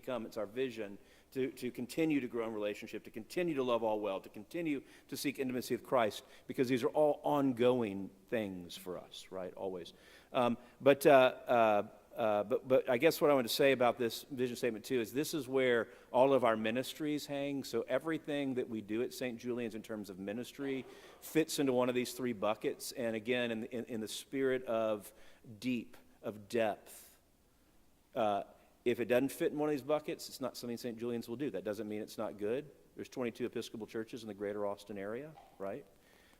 become. It's our vision to continue to grow in relationship, to continue to love all well, to continue to seek intimacy with Christ, because these are all ongoing things for us, right? Always. But I guess what I want to say about this vision statement too is this is where all of our ministries hang. So everything that we do at St. Julian's in terms of ministry fits into one of these three buckets. And again, in the spirit of deep, of depth. If it doesn't fit in one of these buckets, it's not something St. Julian's will do. That doesn't mean it's not good. There's 22 Episcopal churches in the greater Austin area, right?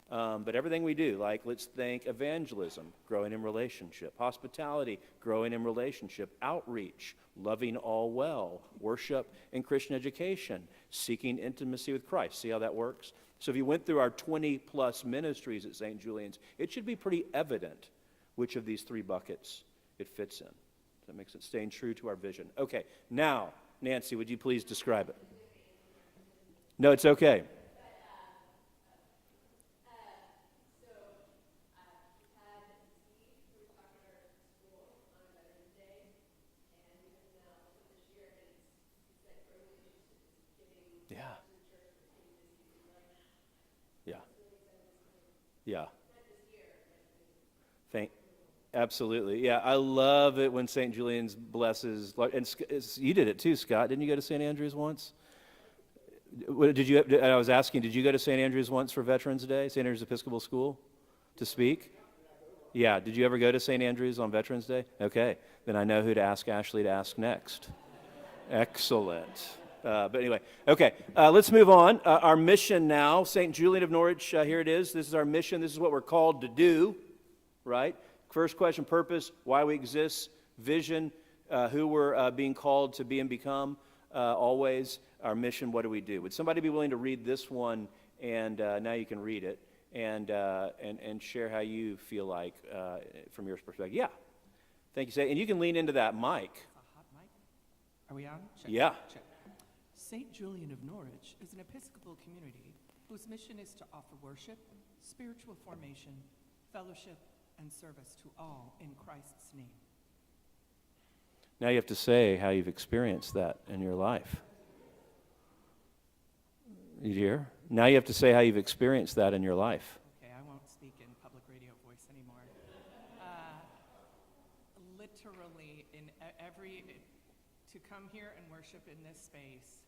But everything we do, like let's think evangelism, growing in relationship, hospitality, growing in relationship, outreach, loving all well, worship and Christian education, seeking intimacy with Christ. See how that works? So if you went through our 20-plus ministries at St. Julian's, it should be pretty evident which of these three buckets it fits in. That makes it staying true to our vision. Okay, now, Nancy, would you please describe it? No, it's okay. Yeah. Absolutely. Yeah, I love it when St. Julian's blesses. And you did it too, Scott. Didn't you go to St. Andrews once? I was asking, did you go to St. Andrews once for Veterans Day, St. Andrews Episcopal School, to speak? Yeah. Did you ever go to St. Andrews on Veterans Day? Okay. Then I know who to ask Ashley to ask next. Excellent. But anyway, okay, let's move on. Our mission now, St. Julian of Norwich, here it is. This is our mission. This is what we're called to do, right? First question, purpose, why we exist, vision, who we're being called to be and become, always, our mission, what do we do? Would somebody be willing to read this one, and now you can read it, and share how you feel like from your perspective? Yeah. Thank you, Say. And you can lean into that mic. A hot mic? Are we on? Check. Yeah. Check. St. Julian of Norwich is an Episcopal community whose mission is to offer worship, spiritual formation, fellowship, and service to all in Christ's name. Now you have to say how you've experienced that in your life. You hear? Now you have to say how you've experienced that in your life. Okay, I won't speak in public radio voice anymore. Literally, to come here and worship in this space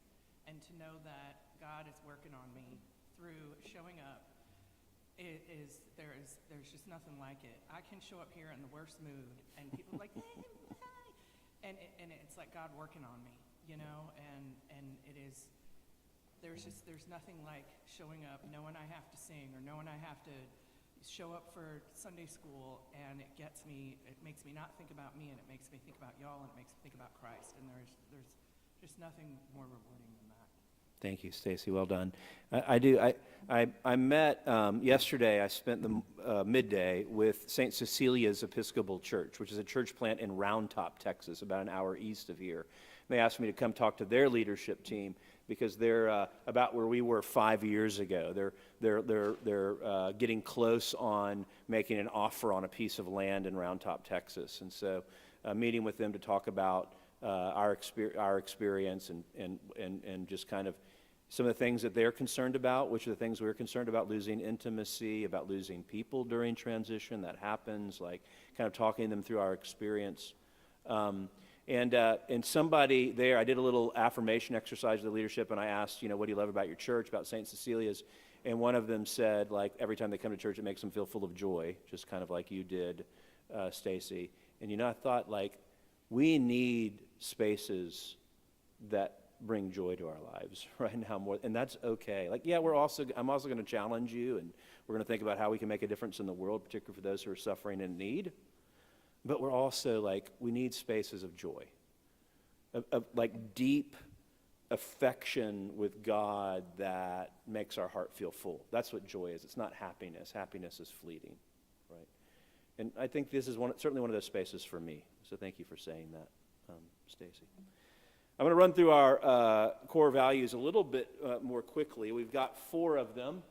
and to know that God is working on me through showing up, there's just nothing like it. I can show up here in the worst mood, and people are like, hey, hi. And it's like God working on me, you know, and it is, there's nothing like showing up, knowing I have to sing, or knowing I have to show up for Sunday school, and it makes me not think about me, and it makes me think about y'all, and it makes me think about Christ, and there's just nothing more rewarding than that. Thank you, Stacy. Well done. I met yesterday. I spent the midday with St. Cecilia's Episcopal Church, which is a church plant in Round Top, Texas, about an hour east of here. They asked me to come talk to their leadership team because they're about where we were 5 years ago. They're getting close on making an offer on a piece of land in Round Top, Texas, and so meeting with them to talk about our experience and just kind of some of the things that they're concerned about, which are the things we're concerned about: losing intimacy, about losing people during transition. That happens, like kind of talking them through our experience. And somebody there, I did a little affirmation exercise with the leadership, and I asked, what do you love about your church, about St. Cecilia's? And one of them said, like, every time they come to church, it makes them feel full of joy, just kind of like you did, Stacy. And I thought, like, we need spaces that bring joy to our lives right now more, and that's okay. Like, yeah, I'm also going to challenge you, and we're going to think about how we can make a difference in the world, particularly for those who are suffering and in need. But we're also like, we need spaces of joy, of like deep affection with God that makes our heart feel full. That's what joy is. It's not happiness. Happiness is fleeting, right? And I think this is certainly one of those spaces for me. So thank you for saying that, Stacy. I'm going to run through our core values a little bit more quickly. We've got 4 of them.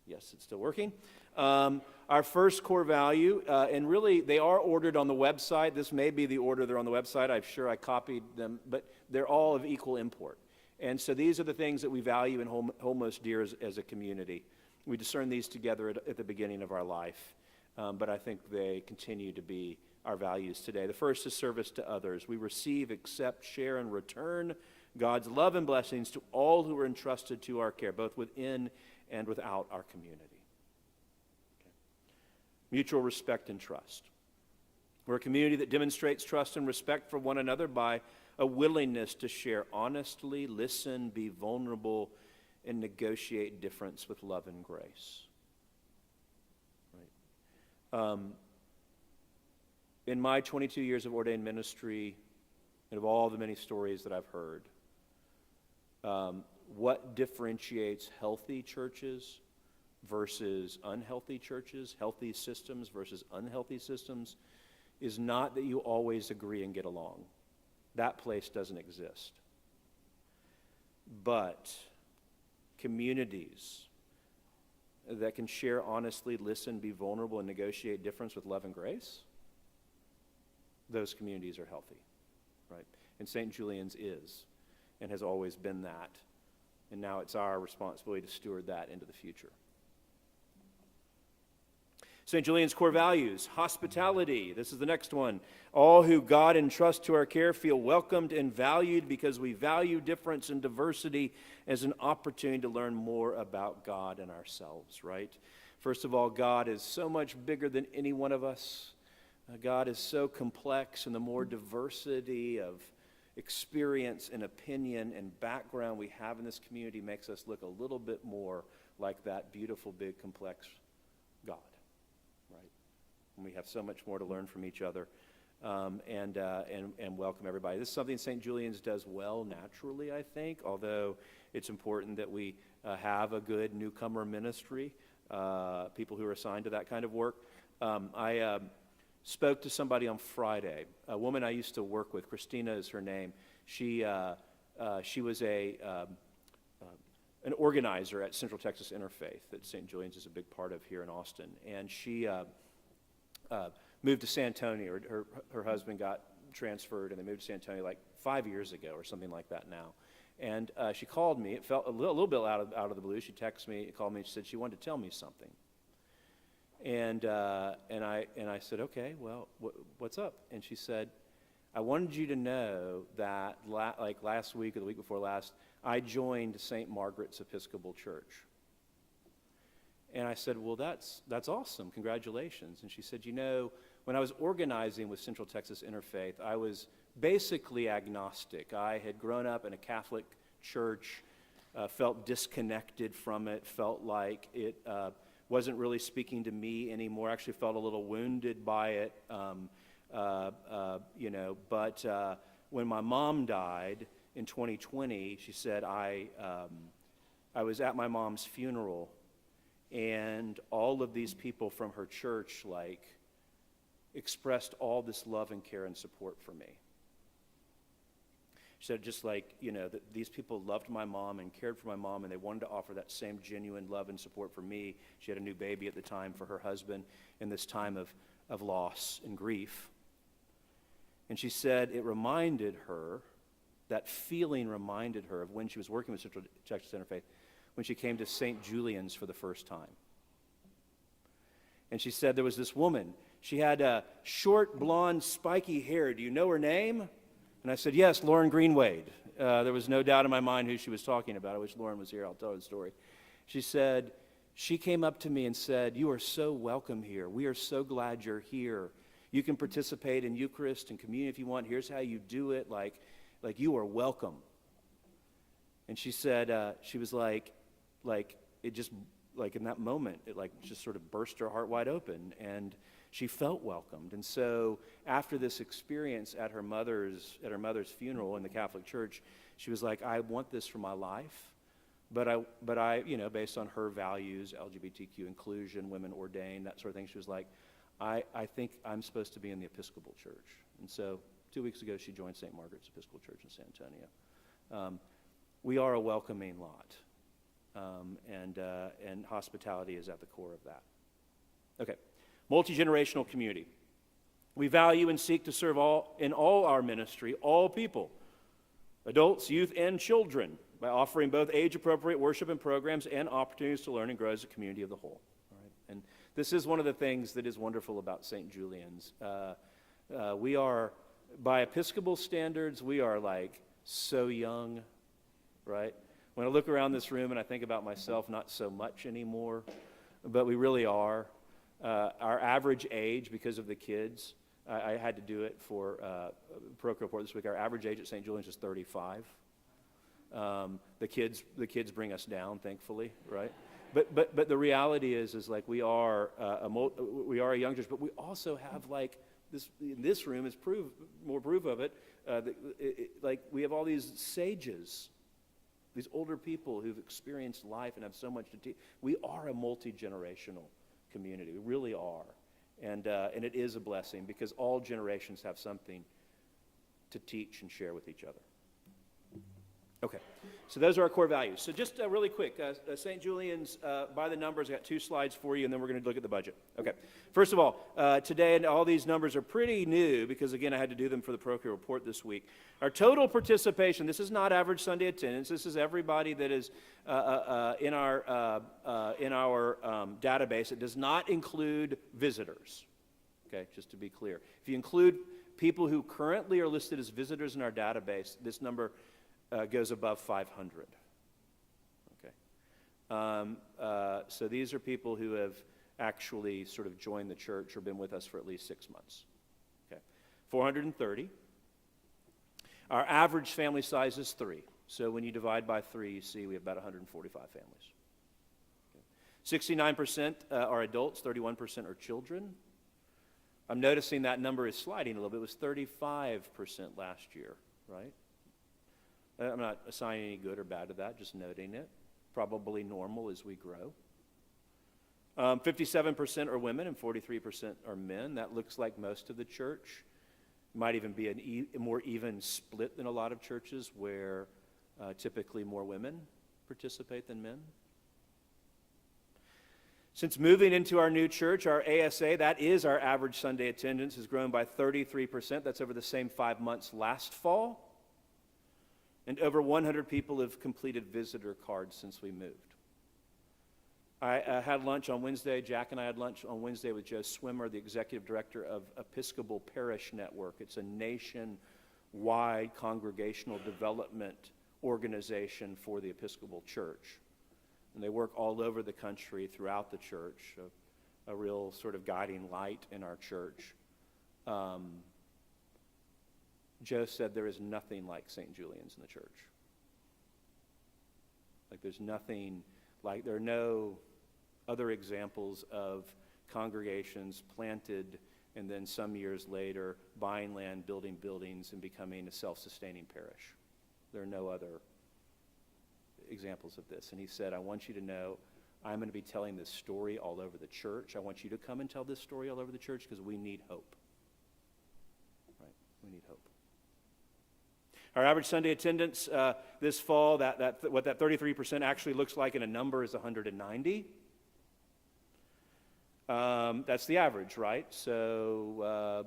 Yes, it's still working. Our first core value, and really they are ordered on the website. This may be the order they're on the website. I'm sure I copied them, but they're all of equal import. And so these are the things that we value and hold most dear as a community. We discern these together at the beginning of our life, but I think they continue to be our values today. The first is service to others. We receive, accept, share, and return God's love and blessings to all who are entrusted to our care, both within and without our community. Okay. Mutual respect and trust. We're a community that demonstrates trust and respect for one another by a willingness to share honestly, listen, be vulnerable, and negotiate difference with love and grace. Right. In my 22 years of ordained ministry, and of all the many stories that I've heard, what differentiates healthy churches versus unhealthy churches, healthy systems versus unhealthy systems, is not that you always agree and get along. That place doesn't exist. But communities that can share honestly, listen, be vulnerable, and negotiate difference with love and grace, those communities are healthy, right? And St. Julian's is and has always been that. And now it's our responsibility to steward that into the future. St. Julian's core values: hospitality. This is the next one. All who God entrusts to our care feel welcomed and valued because we value difference and diversity as an opportunity to learn more about God and ourselves, right? First of all, God is so much bigger than any one of us. God is so complex, and the more diversity of experience and opinion and background we have in this community makes us look a little bit more like that beautiful, big, complex God, right? And we have so much more to learn from each other, and welcome everybody. This is something St. Julian's does well naturally, I think, although it's important that we have a good newcomer ministry, people who are assigned to that kind of work. I spoke to somebody on Friday, a woman I used to work with. Christina is her name. She was an organizer at Central Texas Interfaith that St. Julian's is a big part of here in Austin. And she moved to San Antonio. Her husband got transferred, and they moved to San Antonio like 5 years ago or something like that now. And she called me. It felt a little bit out of the blue. She texted me, called me, and she said she wanted to tell me something. And I said, okay, well, what's up? And she said, I wanted you to know that like last week or the week before last, I joined St. Margaret's Episcopal Church. And I said, well, that's awesome. Congratulations. And she said, you know, when I was organizing with Central Texas Interfaith, I was basically agnostic. I had grown up in a Catholic church, felt disconnected from it, felt like it wasn't really speaking to me anymore. Actually felt a little wounded by it, But when my mom died in 2020, she said, I was at my mom's funeral, and all of these people from her church, expressed all this love and care and support for me. She said, just that these people loved my mom and cared for my mom, and they wanted to offer that same genuine love and support for me. She had a new baby at the time for her husband in this time of loss and grief. And she said that feeling reminded her of when she was working with Central Texas Interfaith, when she came to St. Julian's for the first time. And she said there was this woman. She had short, blonde, spiky hair. Do you know her name? And I said, yes, Lauren Greenwade. There was no doubt in my mind who she was talking about. I wish Lauren was here. I'll tell her the story. She said, she came up to me and said, you are so welcome here. We are so glad you're here. You can participate in Eucharist and communion if you want. Here's how you do it. Like you are welcome. And she said, she was it just, in that moment, it just sort of burst her heart wide open. And she felt welcomed. And so after this experience at her mother's funeral in the Catholic Church, she was like, I want this for my life. But I, based on her values, LGBTQ inclusion, women ordained, that sort of thing, she was like, I think I'm supposed to be in the Episcopal Church. And so 2 weeks ago, she joined St. Margaret's Episcopal Church in San Antonio. We are a welcoming lot, and hospitality is at the core of that. Okay, multi-generational community. We value and seek to serve in all our ministry, all people, adults, youth, and children, by offering both age-appropriate worship and programs and opportunities to learn and grow as a community of the whole. All right? And this is one of the things that is wonderful about St. Julian's. We are, by Episcopal standards, we are like so young, right? When I look around this room and I think about myself, not so much anymore, but we really are. Our average age, because of the kids, I had to do it for Parochial Report this week. Our average age at St. Julian's is 35. The kids bring us down, thankfully, right? But the reality is like we are a young church, but we also have like this. In this room is more proof of it. Like we have all these sages, these older people who've experienced life and have so much to teach. We are a multi-generational community. We really are. And it is a blessing because all generations have something to teach and share with each other. Okay, so those are our core values. So just really quick, St. Julian's, by the numbers, I got 2 slides for you, and then we're going to look at the budget. Okay, first of all, today, and all these numbers are pretty new because, again, I had to do them for the parochial report this week. Our total participation, this is not average Sunday attendance. This is everybody that is in our database. It does not include visitors, okay, just to be clear. If you include people who currently are listed as visitors in our database, this number goes above 500. Okay, so these are people who have actually sort of joined the church or been with us for at least 6 months. Okay, 430. Our average family size is 3. So when you divide by 3, you see we have about 145 families. Okay. 69% are adults, 31% are children. I'm noticing that number is sliding a little bit. It was 35% last year, right? I'm not assigning any good or bad to that, just noting it. Probably normal as we grow. 57% are women and 43% are men. That looks like most of the church. Might even be a more even split than a lot of churches where typically more women participate than men. Since moving into our new church, our ASA, that is our average Sunday attendance, has grown by 33%. That's over the same 5 months last fall. And over 100 people have completed visitor cards since we moved. I had lunch on Wednesday. Jack and I had lunch on Wednesday with Joe Swimmer, the executive director of Episcopal Parish Network. It's a nationwide congregational development organization for the Episcopal Church. And they work all over the country throughout the church, a real sort of guiding light in our church. Joe said there is nothing like St. Julian's in the church. Like there's nothing, like there are no other examples of congregations planted and then some years later buying land, building buildings, and becoming a self-sustaining parish. There are no other examples of this. And he said, I want you to know I'm going to be telling this story all over the church. I want you to come and tell this story all over the church because we need hope. Right? We need hope. Our average Sunday attendance this fall, what that 33% actually looks like in a number is 190. That's the average, right? So,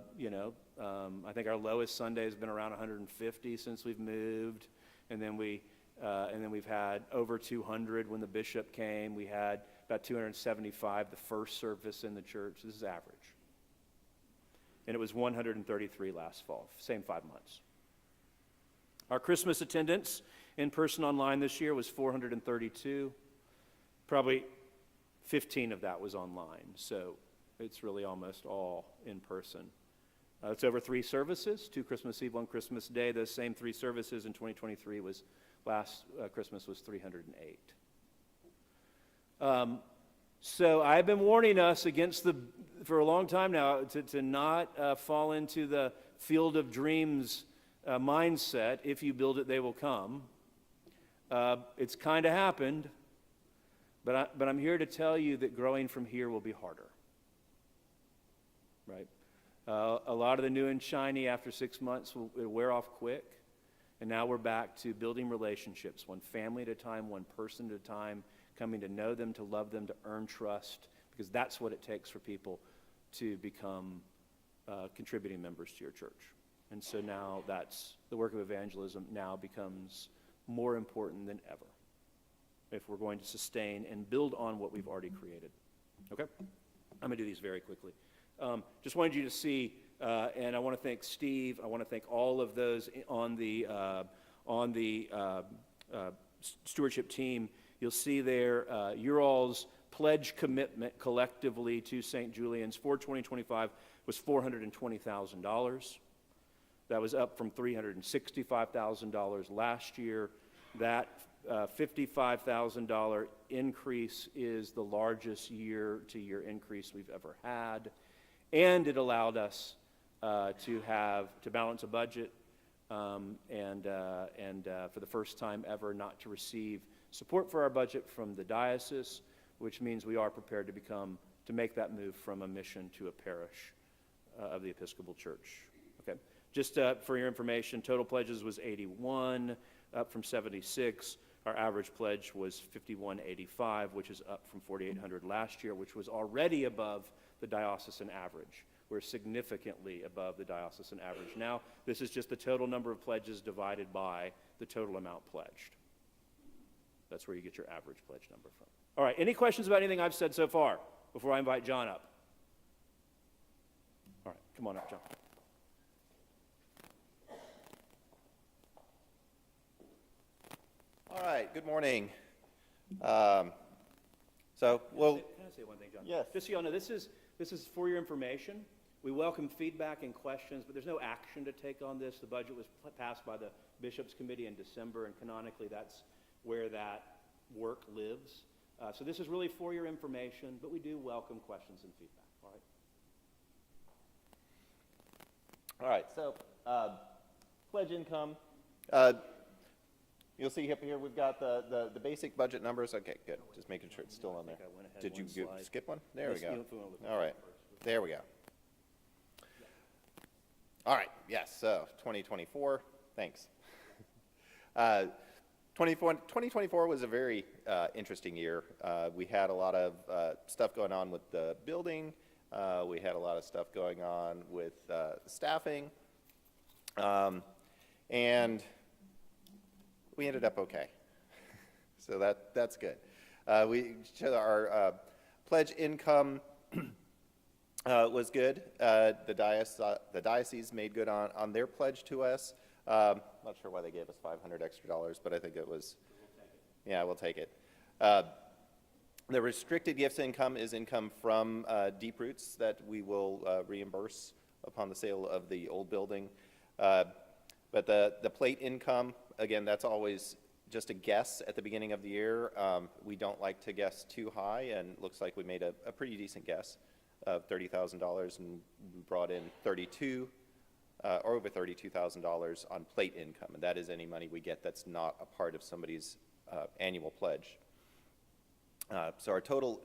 I think our lowest Sunday has been around 150 since we've moved. And then we've had over 200 when the bishop came. We had about 275 the first service in the church. This is average. And it was 133 last fall, same 5 months. Our Christmas attendance in person online this year was 432. Probably 15 of that was online, so it's really almost all in person. It's over 3 services, 2 Christmas Eve, 1 Christmas Day. Those same 3 services in 2023 was last Christmas was 308. So I've been warning us for a long time now to not fall into the field of dreams mindset. If you build it, they will come. It's kind of happened, but I'm here to tell you that growing from here will be harder. Right? A lot of the new and shiny after 6 months will wear off quick, and now we're back to building relationships, one family at a time, one person at a time, coming to know them, to love them, to earn trust, because that's what it takes for people to become contributing members to your church. And so now that's the work of evangelism now becomes more important than ever if we're going to sustain and build on what we've already created. Okay? I'm going to do these very quickly. Just wanted you to see, and I want to thank Steve. I want to thank all of those on the stewardship team. You'll see there your all's pledge commitment collectively to St. Julian's for 2025 was $420,000. That was up from $365,000 last year. That $55,000 increase is the largest year-to-year increase we've ever had, and it allowed us to balance a budget and for the first time ever not to receive support for our budget from the diocese, which means we are prepared to make that move from a mission to a parish of the Episcopal Church. Okay, just for your information, total pledges was 81, up from 76. Our average pledge was $51.85, which is up from $4,800 last year, which was already above the diocesan average. We're significantly above the diocesan average. Now, this is just the total number of pledges divided by the total amount pledged. That's where you get your average pledge number from. All right, any questions about anything I've said so far before I invite John up? All right, come on up, John. All right, good morning. Can I say one thing, John? Yes. Just so you all know, this is for your information. We welcome feedback and questions, but there's no action to take on this. The budget was passed by the Bishops' Committee in December, and canonically that's where that work lives. So this is really for your information, but we do welcome questions and feedback. All right. so pledge income. You'll see up here we've got the basic budget numbers. Okay, good. Just making sure it's still on there. Did you skip one? There we go. All right, there we go. All right, yes, so 2024, thanks. 2024 was a very interesting year. We had a lot of stuff going on with the building. We had a lot of stuff going on with staffing. And we ended up okay. So that's good. Our pledge income was good. The diocese made good on their pledge to us. Not sure why they gave us $500 extra, but I think it was, yeah, we'll take it. The restricted gifts income is income from Deep Roots that we will reimburse upon the sale of the old building. But the plate income, again, that's always just a guess at the beginning of the year. We don't like to guess too high, and it looks like we made a pretty decent guess of $30,000, and we brought in over $32,000 on plate income, and that is any money we get that's not a part of somebody's annual pledge. So our total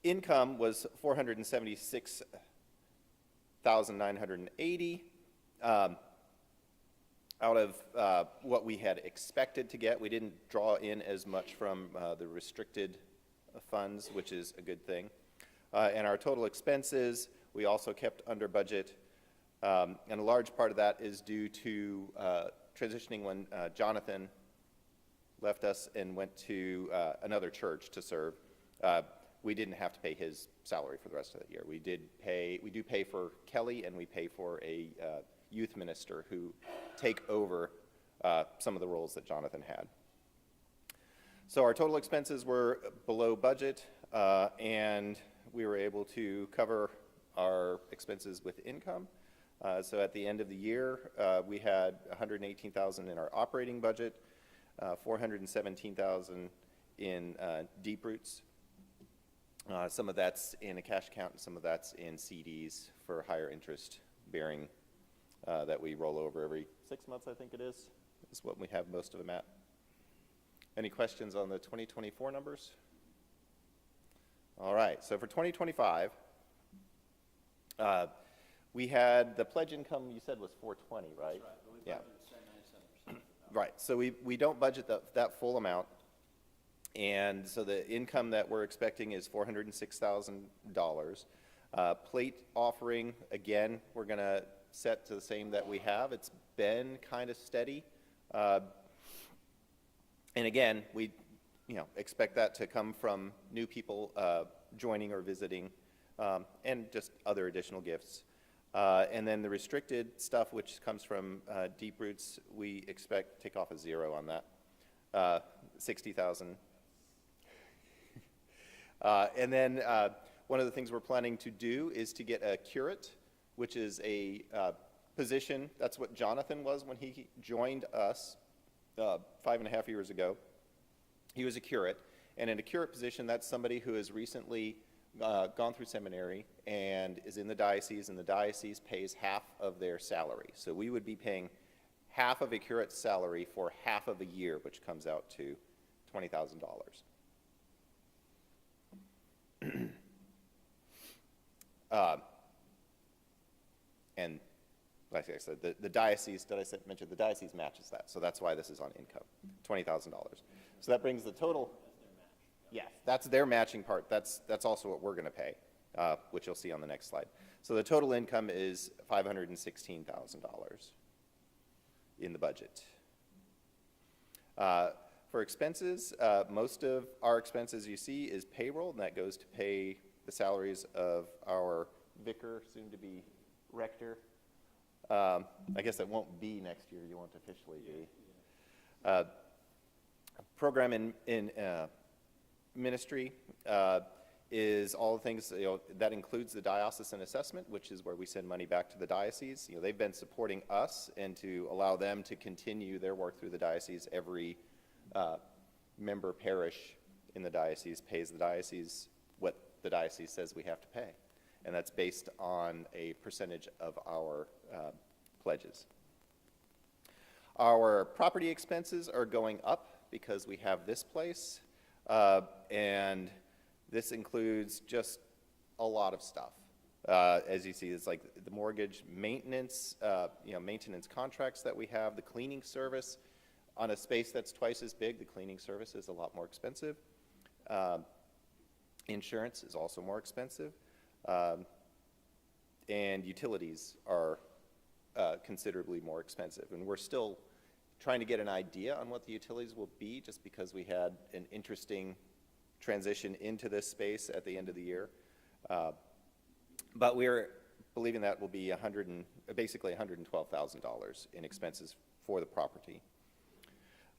income was $476,980. Out of what we had expected to get. We didn't draw in as much from the restricted funds, which is a good thing. And our total expenses, we also kept under budget. And a large part of that is due to transitioning when Jonathan left us and went to another church to serve. We didn't have to pay his salary for the rest of the year. We do pay for Kelly, and we pay for a youth minister who take over some of the roles that Jonathan had. So our total expenses were below budget, and we were able to cover our expenses with income. So at the end of the year, we had $118,000 in our operating budget, $417,000 in Deep Roots. Some of that's in a cash account, and some of that's in CDs for higher interest bearing that we roll over every 6 months, I think it is what we have most of them at. Any questions on the 2024 numbers? All right, so for 2025, we had the pledge income you said was 420, right? That's right. Yeah. Right, so we don't budget that full amount. And so the income that we're expecting is $406,000. Plate offering, again, we're going to set to the same that we have. It's been kind of steady. And again, we expect that to come from new people joining or visiting, and just other additional gifts. And then the restricted stuff, which comes from Deep Roots, we expect to take off a 0 on that, 60,000. And then one of the things we're planning to do is to get a curate, which is a position. That's what Jonathan was when he joined us 5.5 years ago. He was a curate, and in a curate position, that's somebody who has recently gone through seminary and is in the diocese, and the diocese pays half of their salary. So we would be paying half of a curate's salary for half of a year, which comes out to $20,000. And like I said, the diocese, mention the diocese matches that, so that's why this is on income, $20,000. So that brings the total. Yes, that's their matching part. That's also what we're going to pay, which you'll see on the next slide. So the total income is $516,000 in the budget. For expenses, most of our expenses you see is payroll, and that goes to pay the salaries of our vicar, soon to be rector. I guess that won't be next year. You won't officially be. Program in ministry is all the things, that includes the diocesan assessment, which is where we send money back to the diocese. They've been supporting us, and to allow them to continue their work through the diocese, every member parish in the diocese pays the diocese what the diocese says we have to pay. And that's based on a percentage of our pledges. Our property expenses are going up because we have this place, and this includes just a lot of stuff. As you see, it's like the mortgage, maintenance, maintenance contracts that we have, the cleaning service. On a space that's twice as big, the cleaning service is a lot more expensive. Insurance is also more expensive. And utilities are considerably more expensive. And we're still trying to get an idea on what the utilities will be, just because we had an interesting transition into this space at the end of the year. But we're believing that will be basically $112,000 in expenses for the property.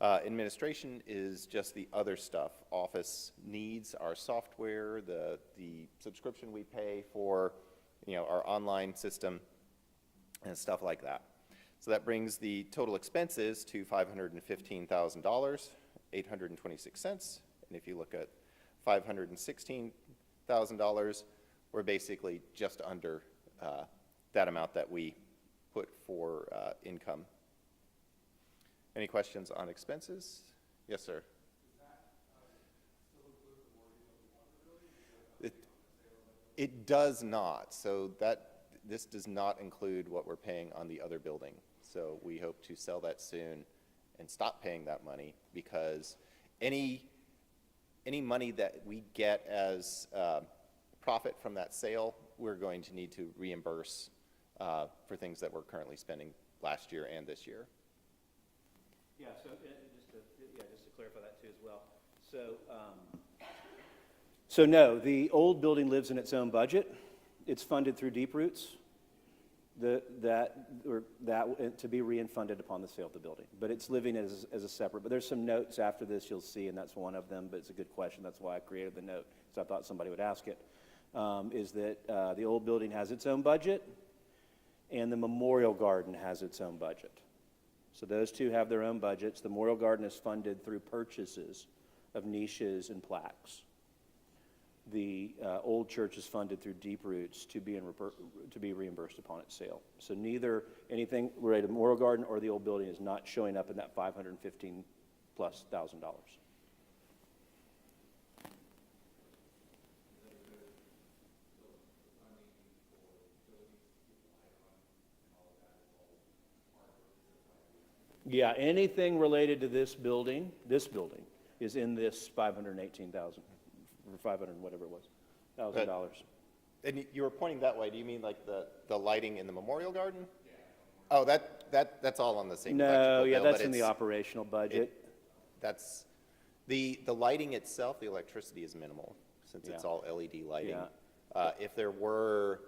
Administration is just the other stuff. Office needs, our software, the subscription we pay for our online system, and stuff like that. So that brings the total expenses to $515,000, 826 cents. And if you look at $516,000, we're basically just under that amount that we put for income. Any questions on expenses? Yes, sir. It does not. So this does not include what we're paying on the other building. So we hope to sell that soon and stop paying that money, because any money that we get as profit from that sale, we're going to need to reimburse for things that we're currently spending last year and this year. Yeah, so just to clarify that too as well. So no, the old building lives in its own budget. It's funded through Deep Roots. That to be refunded upon the sale of the building. But it's living as a separate. But there's some notes after this you'll see, and that's one of them. But it's a good question. That's why I created the note, because I thought somebody would ask it. Is that the old building has its own budget, and the Memorial Garden has its own budget. So those two have their own budgets. The Memorial Garden is funded through purchases of niches and plaques. The old church is funded through Deep Roots to be reimbursed upon its sale. So neither anything related to Memorial Garden or the old building is not showing up in that $515,000+. Yeah, anything related to this building is in this 518,000, or 500, whatever it was, $1,000. And you were pointing that way. Do you mean like the lighting in the Memorial Garden? Oh, that's all on the same No, electrical yeah, bill, that's but in the it's- operational budget. That's, the lighting itself, the electricity is minimal, since it's Yeah. all LED lighting. Yeah. If there were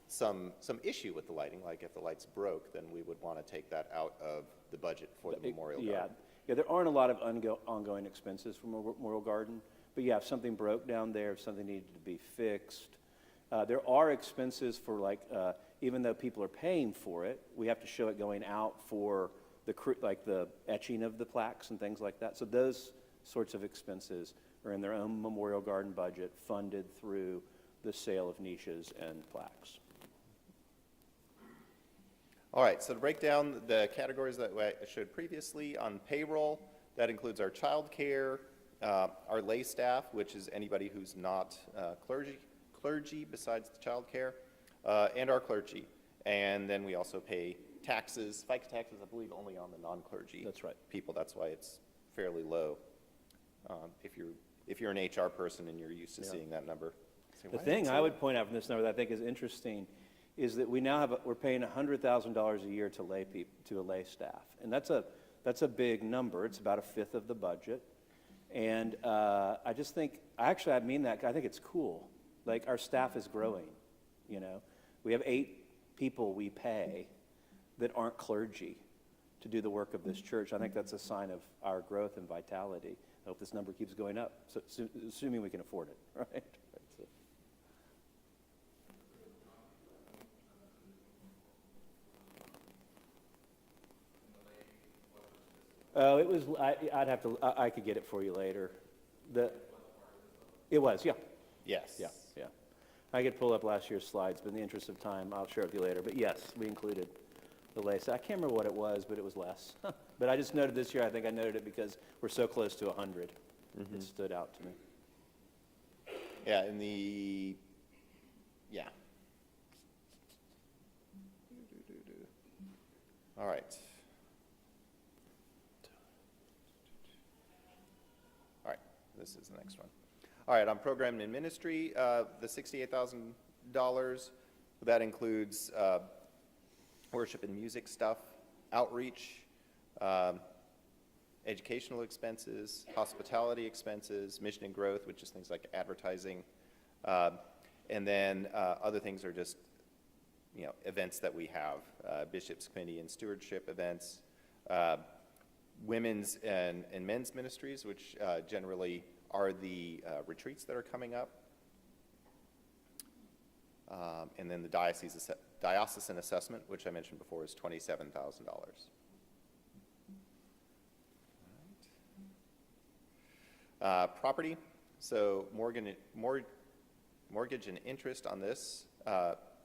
some issue with the lighting, like if the lights broke, then we would want to take that out of the budget for the Memorial Garden. Yeah, there aren't a lot of ongoing expenses for Memorial Garden, but yeah, if something broke down there, if something needed to be fixed, there are expenses for like, even though people are paying for it, we have to show it going out for like the etching of the plaques and things like that. So those sorts of expenses are in their own Memorial Garden budget, funded through the sale of niches and plaques. All right, so to break down the categories that I showed previously on payroll, that includes our child care, our lay staff, which is anybody who's not clergy besides the child care, and our clergy. And then we also pay taxes, FICA taxes, I believe, only on the non-clergy That's right. people. That's why it's fairly low. If you're an HR person and you're used to Yeah. seeing that number. Say, The "Why is it thing so I low?" would point out from this number that I think is interesting is that we now we're paying $100,000 a year to a lay staff. And that's a big number. It's about a fifth of the budget. And I just think, I mean that, I think it's cool. Like, our staff is growing, you know. We have 8 people we pay that aren't clergy to do the work of this church. I think that's a sign of our growth and vitality. I hope this number keeps going up, so, assuming we can afford it, right? That's it. Oh, it was, I'd have to, I could get it for you later. It was, yeah. Yes. Yeah, yeah. I could pull up last year's slides, but in the interest of time, I'll share it with you later. But yes, we included the lace. I can't remember what it was, but it was less. But I just noted this year, I think I noted it because we're so close to 100. It stood out to me. Yeah, yeah. All right. All right, this is the next one. All right, on program and ministry, the $68,000, that includes worship and music stuff, outreach, educational expenses, hospitality expenses, mission and growth, which is things like advertising, and then other things are just, events that we have, bishops' committee and stewardship events, women's and men's ministries, which generally are the retreats that are coming up, and then the diocesan assessment, which I mentioned before, is $27,000. Property, so mortgage and interest on this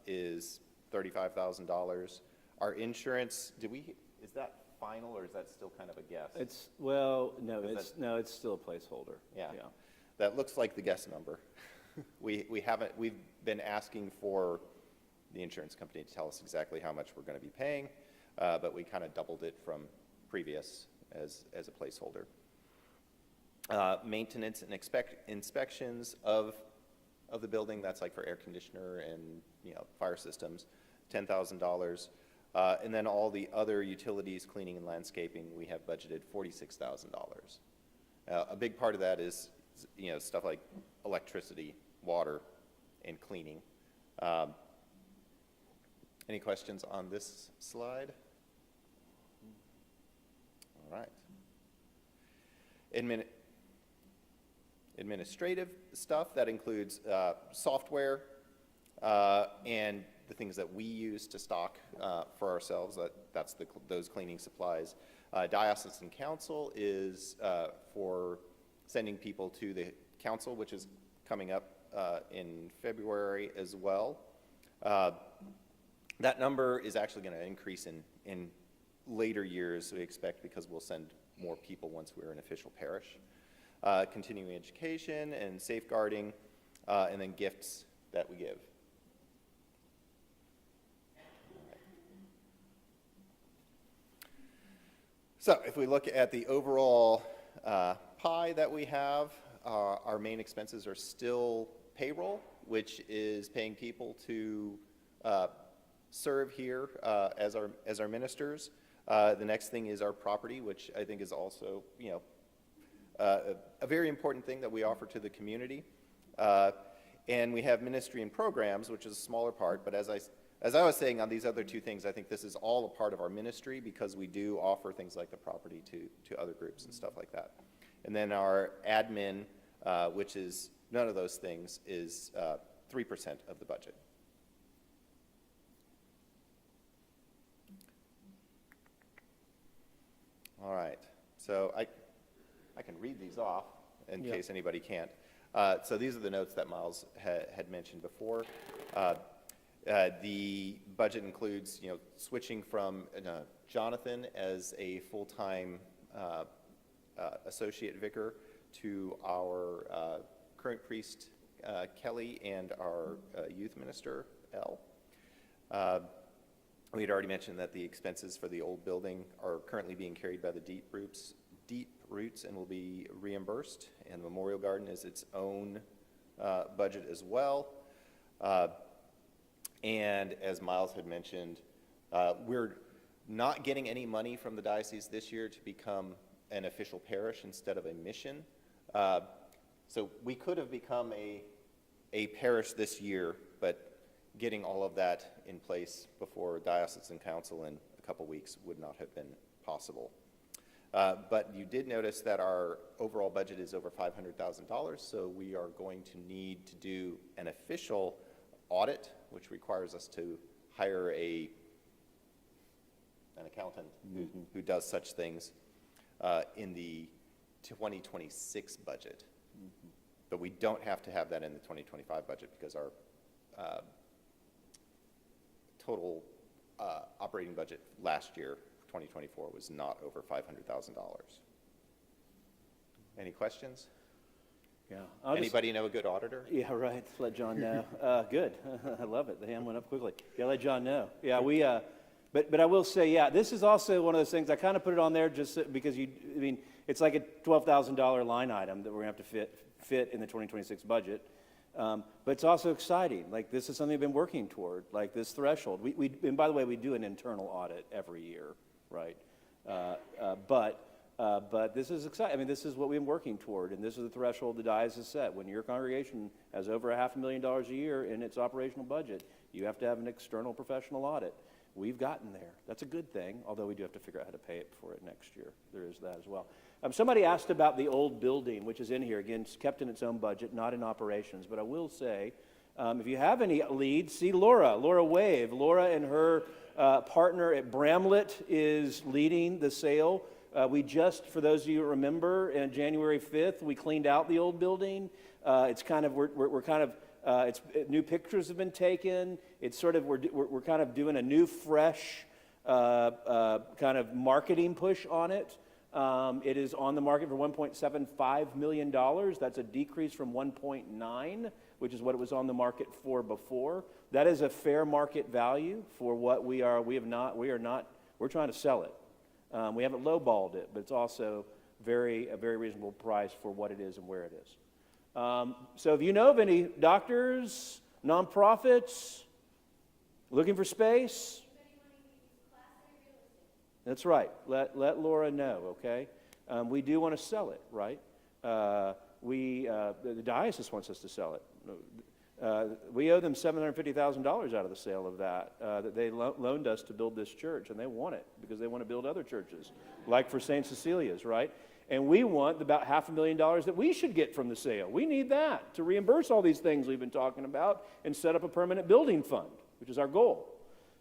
is $35,000. Our insurance, is that final or is that still kind of a guess? It's still a placeholder. Yeah. That looks like the guess number. We've been asking for the insurance company to tell us exactly how much we're going to be paying, but we kind of doubled it from previous as a placeholder. Maintenance and inspections of the building, that's like for air conditioner and fire systems, $10,000. And then all the other utilities, cleaning and landscaping, we have budgeted $46,000. A big part of that is stuff like electricity, water, and cleaning. Any questions on this slide? All right. Administrative stuff, that includes software and the things that we use to stock for ourselves, that's those cleaning supplies. Diocesan council is for sending people to the council, which is coming up in February as well. That number is actually going to increase in later years, we expect, because we'll send more people once we're an official parish. Continuing education and safeguarding, and then gifts that we give. So if we look at the overall pie, supply that we have, our main expenses are still payroll, which is paying people to serve here as our ministers. The next thing is our property, which I think is also, a very important thing that we offer to the community. And we have ministry and programs, which is a smaller part, but as I was saying on these other two things, I think this is all a part of our ministry because we do offer things like the property to other groups and stuff like that. And then our admin, which is none of those things, is 3% of the budget. All right, so I can read these off in case anybody can't. So these are the notes that Miles had mentioned before. The budget includes, switching from Jonathan as a full-time associate vicar to our current priest, Kelly, and our youth minister, Elle. We had already mentioned that the expenses for the old building are currently being carried by the Deep Roots and will be reimbursed, and the Memorial Garden is its own budget as well. And as Miles had mentioned, we're not getting any money from the diocese this year to become an official parish instead of a mission. So we could have become a parish this year, but getting all of that in place before diocesan council in a couple weeks would not have been possible. But you did notice that our overall budget is over $500,000, so we are going to need to do an official audit, which requires us to hire an accountant who does such things in the 2026 budget. But we don't have to have that in the 2025 budget because our total operating budget last year, 2024, was not over $500,000. Any questions? Yeah. Anybody know a good auditor? Yeah, right. Let John know. Good. I love it. The hand went up quickly. Yeah, let John know. Yeah, but I will say, yeah, this is also one of those things. I kind of put it on there just because it's like a $12,000 line item that we're going to have to fit in the 2026 budget. But it's also exciting. Like, this is something we've been working toward, like this threshold. And by the way, we do an internal audit every year, right? But this is exciting. This is what we've been working toward, and this is the threshold the diocese has set. When your congregation has over $500,000 a year in its operational budget, you have to have an external professional audit. We've gotten there. That's a good thing, although we do have to figure out how to pay it for it next year. There is that as well. Somebody asked about the old building, which is in here. Again, it's kept in its own budget, not in operations. But I will say, if you have any leads, see Laura Wave. Laura and her partner at Bramlett is leading the sale. We just, for those of you who remember, on January 5th, we cleaned out the old building. It's kind of, we're kind of, new pictures have been taken. It's sort of, we're kind of doing a new, fresh kind of marketing push on it. It is on the market for $1.75 million. That's a decrease from 1.9, which is what it was on the market for before. That is a fair market value for what we are. We're trying to sell it. We haven't lowballed it, but it's also a very reasonable price for what it is and where it is. So if you know of any doctors, nonprofits, looking for space, that's right. Let Laura know, okay? We do want to sell it, right? The diocese wants us to sell it. We owe them $750,000 out of the sale of that they loaned us to build this church, and they want it because they want to build other churches, like for St. Cecilia's, right? And we want about $500,000 that we should get from the sale. We need that to reimburse all these things we've been talking about and set up a permanent building fund, which is our goal.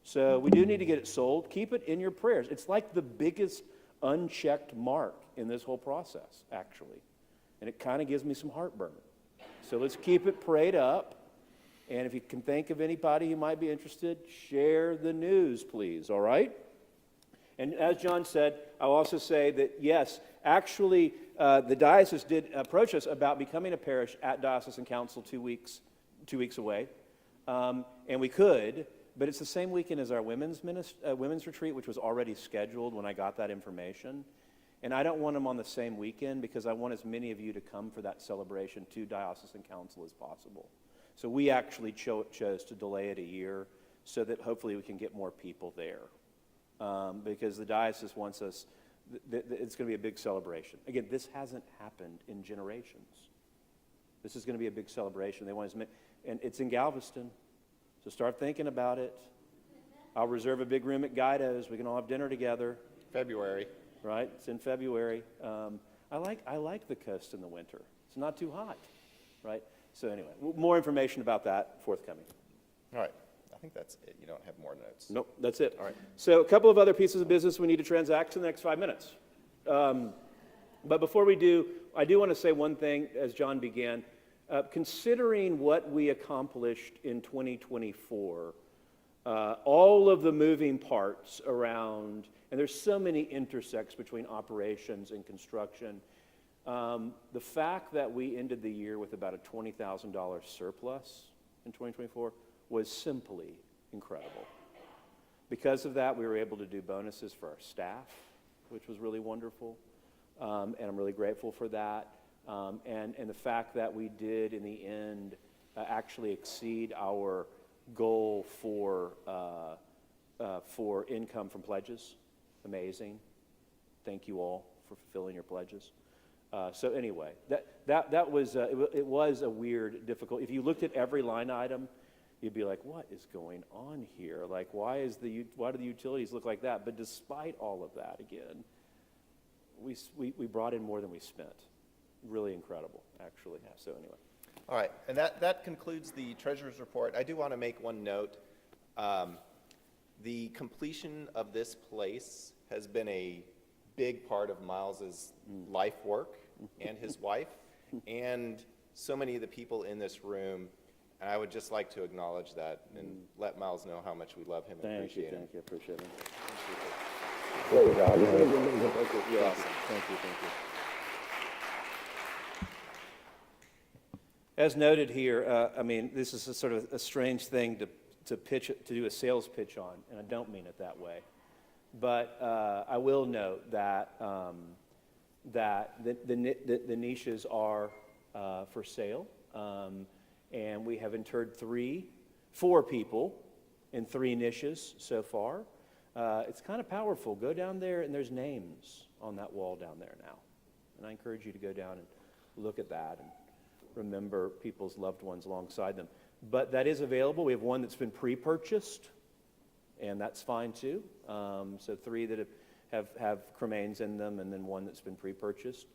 So we do need to get it sold. Keep it in your prayers. It's like the biggest unchecked mark in this whole process, actually. And it kind of gives me some heartburn. So let's keep it prayed up. And if you can think of anybody who might be interested, share the news, please, all right? And as John said, I'll also say that, yes, actually, the diocese did approach us about becoming a parish at diocesan council 2 weeks away. And we could, but it's the same weekend as our women's retreat, which was already scheduled when I got that information. And I don't want them on the same weekend because I want as many of you to come for that celebration to Diocesan Council as possible. So we actually chose to delay it a year so that hopefully we can get more people there. Because the diocese wants us, it's going to be a big celebration. Again, this hasn't happened in generations. This is going to be a big celebration. They want us, and it's in Galveston, so start thinking about it. I'll reserve a big room at Guido's. We can all have dinner together. February. Right? It's in February. I like the coast in the winter. It's not too hot, right? So anyway, more information about that forthcoming. All right. I think that's it. You don't have more notes. Nope, that's it. All right. So a couple of other pieces of business we need to transact in the next 5 minutes. But before we do, I do want to say one thing as John began. Considering what we accomplished in 2024, all of the moving parts around, and there's so many intersects between operations and construction, the fact that we ended the year with about a $20,000 surplus in 2024 was simply incredible. Because of that, we were able to do bonuses for our staff, which was really wonderful, and I'm really grateful for that. And the fact that we did, in the end, actually exceed our goal for income from pledges. Amazing. Thank you all for fulfilling your pledges. So anyway, that was it was a weird, difficult. If you looked at every line item, you'd be like, "What is going on here? Like, why do the utilities look like that?" But despite all of that, again, we brought in more than we spent. Really incredible, actually. So anyway. All right, and that concludes the treasurer's report. I do want to make one note. The completion of this place has been a big part of Miles's life work and his wife, and so many of the people in this room. And I would just like to acknowledge that and let Miles know how much we love him and appreciate him. Thank you, appreciate it. Great job. You're awesome. Thank you. As noted here, I mean, this is a sort of a strange thing to do a sales pitch on, and I don't mean it that way. But I will note that the niches are for sale, and we have interred 4 people in 3 niches so far. It's kind of powerful. Go down there, and there's names on that wall down there now, and I encourage you to go down and look at that and remember people's loved ones alongside them. But that is available. We have one that's been pre-purchased, and that's fine too. So 3 that have cremains in them, and then 1 that's been pre-purchased.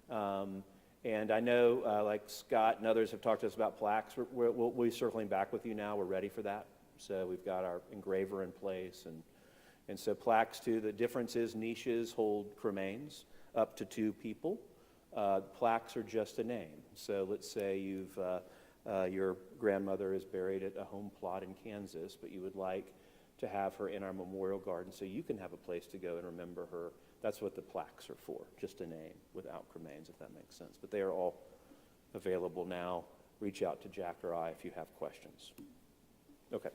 And I know, like Scott and others have talked to us about plaques. We'll be circling back with you now. We're ready for that. So we've got our engraver in place, and so plaques too. The difference is niches hold cremains up to 2 people. Plaques are just a name. So let's say your grandmother is buried at a home plot in Kansas, but you would like to have her in our memorial garden so you can have a place to go and remember her. That's what the plaques are for, just a name without cremains, if that makes sense. But they are all available now. Reach out to Jack or I if you have questions. Okay.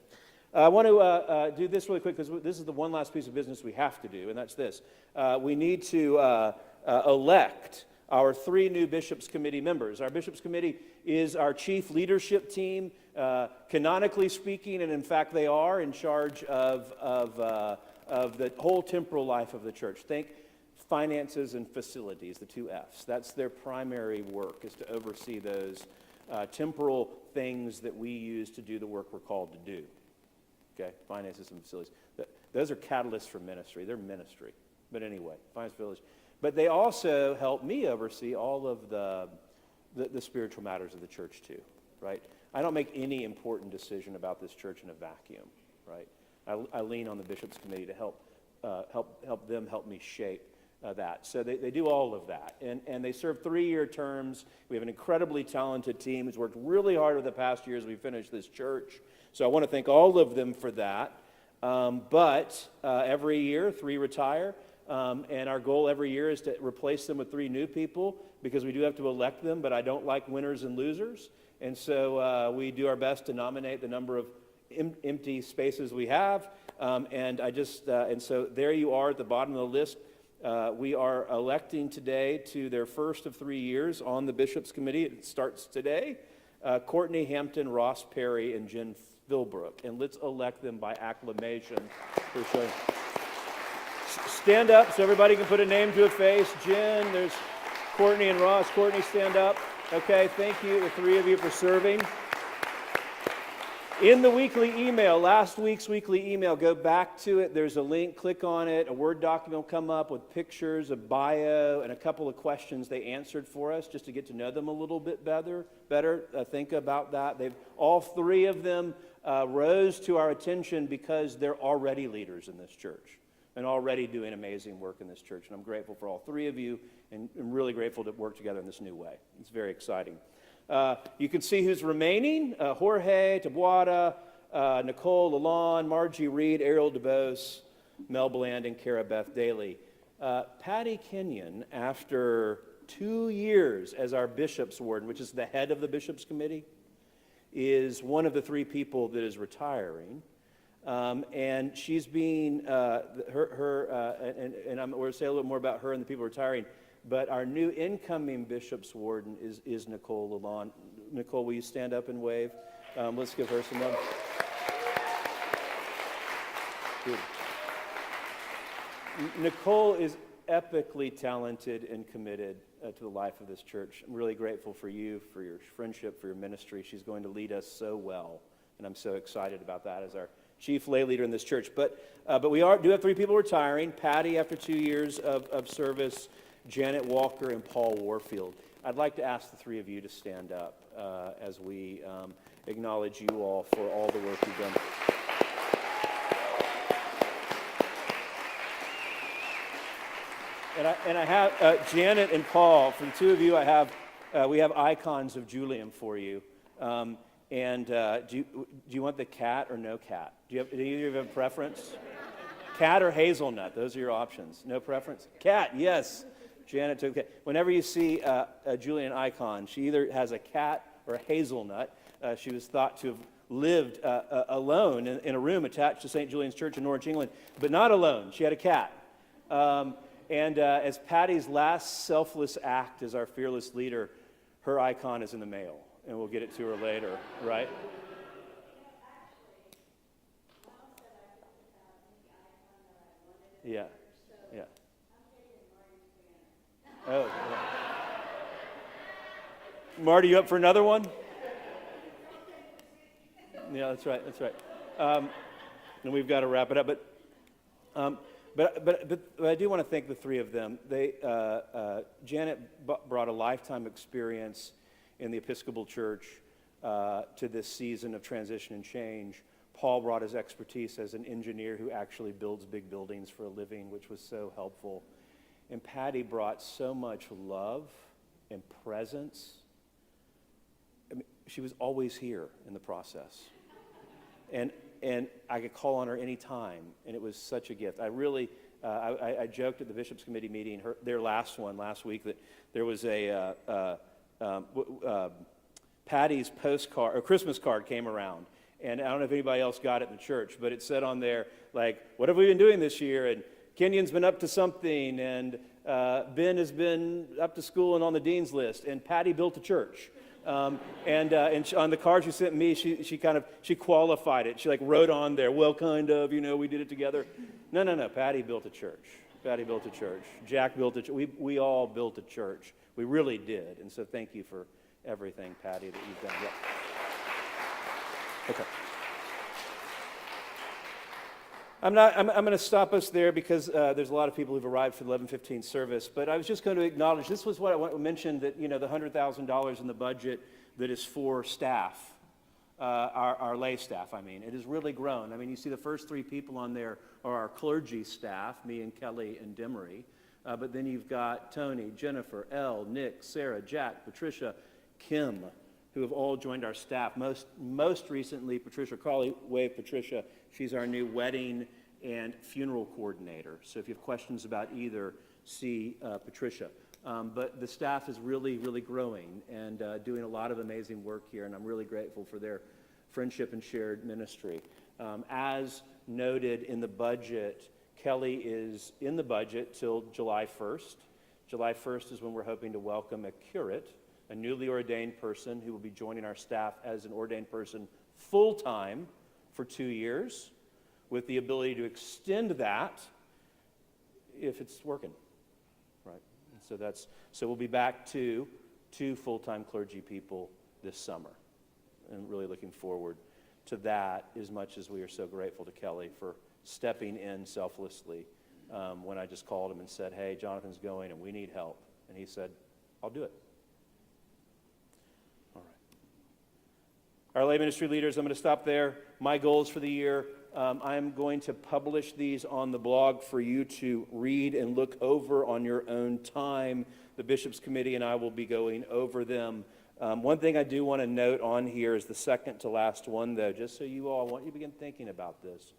I want to do this really quick because this is the one last piece of business we have to do, and that's this. We need to elect our 3 new Bishops' Committee members. Our Bishops' Committee is our chief leadership team, canonically speaking, and in fact they are in charge of the whole temporal life of the church. Think finances and facilities, the 2 F's. That's their primary work, is to oversee those temporal things that we use to do the work we're called to do. Okay, finances and facilities. Those are catalysts for ministry. They're ministry. But anyway, finance, facilities. But they also help me oversee all of the spiritual matters of the church too, right? I don't make any important decision about this church in a vacuum, right? I lean on the Bishops' Committee to help them help me shape that. So they do all of that. And they serve 3-year terms. We have an incredibly talented team who's worked really hard over the past years as we finished this church. So I want to thank all of them for that. But every year, 3 retire. And our goal every year is to replace them with 3 new people because we do have to elect them, but I don't like winners and losers. And so we do our best to nominate the number of empty spaces we have. And so there you are at the bottom of the list. We are electing today to their first of 3 years on the Bishops' Committee. It starts today. Courtney Hampton, Ross Perry, and Jen Philbrook. And let's elect them by acclamation for showing. Stand up so everybody can put a name to a face. Jen, there's Courtney and Ross. Courtney, stand up. Okay, thank you, the three of you, for serving. In the weekly email, last week's weekly email, go back to it. There's a link, click on it. A Word document will come up with pictures, a bio, and a couple of questions they answered for us just to get to know them a little bit better. Think about that. All three of them rose to our attention because they're already leaders in this church and already doing amazing work in this church. And I'm grateful for all three of you, and I'm really grateful to work together in this new way. It's very exciting. You can see who's remaining. Jorge Tabuada, Nicole Lalonde, Margie Reed, Ariel DeBose, Mel Bland, and Cara Beth Daly. Patty Kenyon, after 2 years as our Bishop's Warden, which is the head of the Bishop's Committee, is one of the three people that is retiring. And she's being, we're going to say a little more about her and the people retiring. But our new incoming Bishop's Warden is Nicole Lalonde. Nicole, will you stand up and wave? Let's give her some love. Good. Nicole is epically talented and committed to the life of this church. I'm really grateful for you, for your friendship, for your ministry. She's going to lead us so well, and I'm so excited about that as our chief lay leader in this church. But we do have three people retiring. Patty, after 2 years of service, Janet Walker, and Paul Warfield. I'd like to ask the three of you to stand up as we acknowledge you all for all the work you've done. And I have Janet and Paul. For the two of you, we have icons of Julian for you. Do you want the cat or no cat? Do either of you have a preference? Cat or hazelnut? Those are your options. No preference? Cat, yes. Janet took cat. Whenever you see a Julian icon, she either has a cat or a hazelnut. She was thought to have lived alone in a room attached to St. Julian's Church in Norwich, England, but not alone. She had a cat. As Patty's last selfless act as our fearless leader, her icon is in the mail, and we'll get it to her later, right? Yeah, yeah. Oh, yeah. Marty, you up for another one? Yeah, that's right. And we've got to wrap it up. But I do want to thank the three of them. Janet brought a lifetime experience in the Episcopal Church to this season of transition and change. Paul brought his expertise as an engineer who actually builds big buildings for a living, which was so helpful. And Patty brought so much love and presence. I mean, she was always here in the process. And I could call on her any time, and it was such a gift. I joked at the Bishops' Committee meeting, their last one last week, that there was Patty's postcard, or Christmas card came around. And I don't know if anybody else got it in the church, but it said on there, like, what have we been doing this year? And Kenyon's been up to something, and Ben has been up to school and on the dean's list, and Patty built a church. On the card she sent me, she qualified it. She wrote on there, well, kind of, we did it together. No, Patty built a church. Patty built a church. Jack built a church. We all built a church. We really did. And so thank you for everything, Patty, that you've done. Yeah. Okay. I'm going to stop us there because there's a lot of people who've arrived for the 11:15 service. But I was just going to acknowledge, this was what I mentioned, that, the $100,000 in the budget that is for staff, our lay staff, it has really grown. You see the first three people on there are our clergy staff, me and Kelly and Demery. But then you've got Tony, Jennifer, Elle, Nick, Sarah, Jack, Patricia, Kim, who have all joined our staff. Most recently, Patricia Crawley. Wave, Patricia. She's our new wedding and funeral coordinator. So if you have questions about either, see Patricia. But the staff is really, really growing and doing a lot of amazing work here, and I'm really grateful for their friendship and shared ministry. As noted in the budget, Kelly is in the budget till July 1st. July 1st is when we're hoping to welcome a curate, a newly ordained person who will be joining our staff as an ordained person full-time for 2 years, with the ability to extend that if it's working, right? And so we'll be back to 2 full-time clergy people this summer, and really looking forward to that as much as we are so grateful to Kelly for stepping in selflessly when I just called him and said, hey, Jonathan's going and we need help. And he said, I'll do it. All right. Our lay ministry leaders, I'm going to stop there. My goals for the year, I'm going to publish these on the blog for you to read and look over on your own time. The Bishops' Committee and I will be going over them. One thing I do want to note on here is the second to last one, though, just so you all, I want you to begin thinking about this.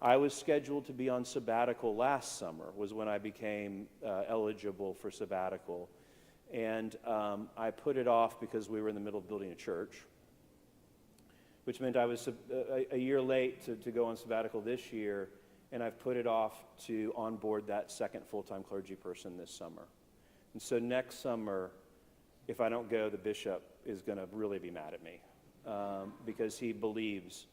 I was scheduled to be on sabbatical last summer, was when I became eligible for sabbatical. And I put it off because we were in the middle of building a church, which meant I was a year late to go on sabbatical this year, and I've put it off to onboard that second full-time clergy person this summer. And so next summer, if I don't go, the bishop is going to really be mad at me because he believes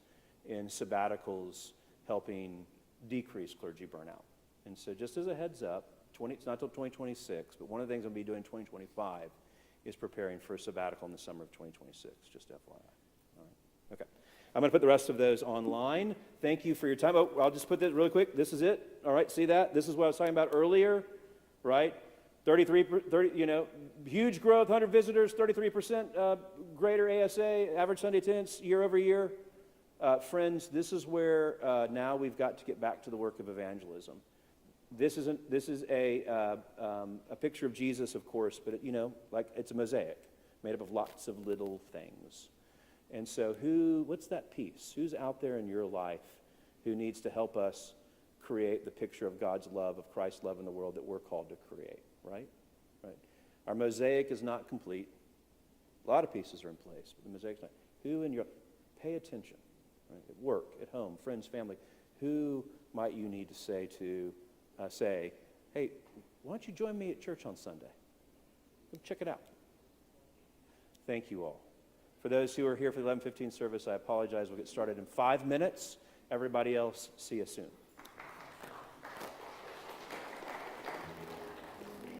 in sabbaticals helping decrease clergy burnout. And so just as a heads up, it's not till 2026, but one of the things I'm going to be doing in 2025 is preparing for a sabbatical in the summer of 2026, just FYI. All right. Okay. I'm going to put the rest of those online. Thank you for your time. Oh, I'll just put this really quick. This is it. All right, see that? This is what I was talking about earlier, right? 30, huge growth, 100 visitors, 33% greater ASA, average Sunday attendance year over year. Friends, this is where now we've got to get back to the work of evangelism. This is a picture of Jesus, of course, but it's a mosaic made up of lots of little things. And so what's that piece? Who's out there in your life who needs to help us create the picture of God's love, of Christ's love in the world that we're called to create, right? Our mosaic is not complete. A lot of pieces are in place, but the mosaic's not. Who in your, pay attention, right? At work, at home, friends, family. Who might you need to say, hey, why don't you join me at church on Sunday? Come check it out. Thank you all. For those who are here for the 11:15 service, I apologize. We'll get started in 5 minutes. Everybody else, see you soon.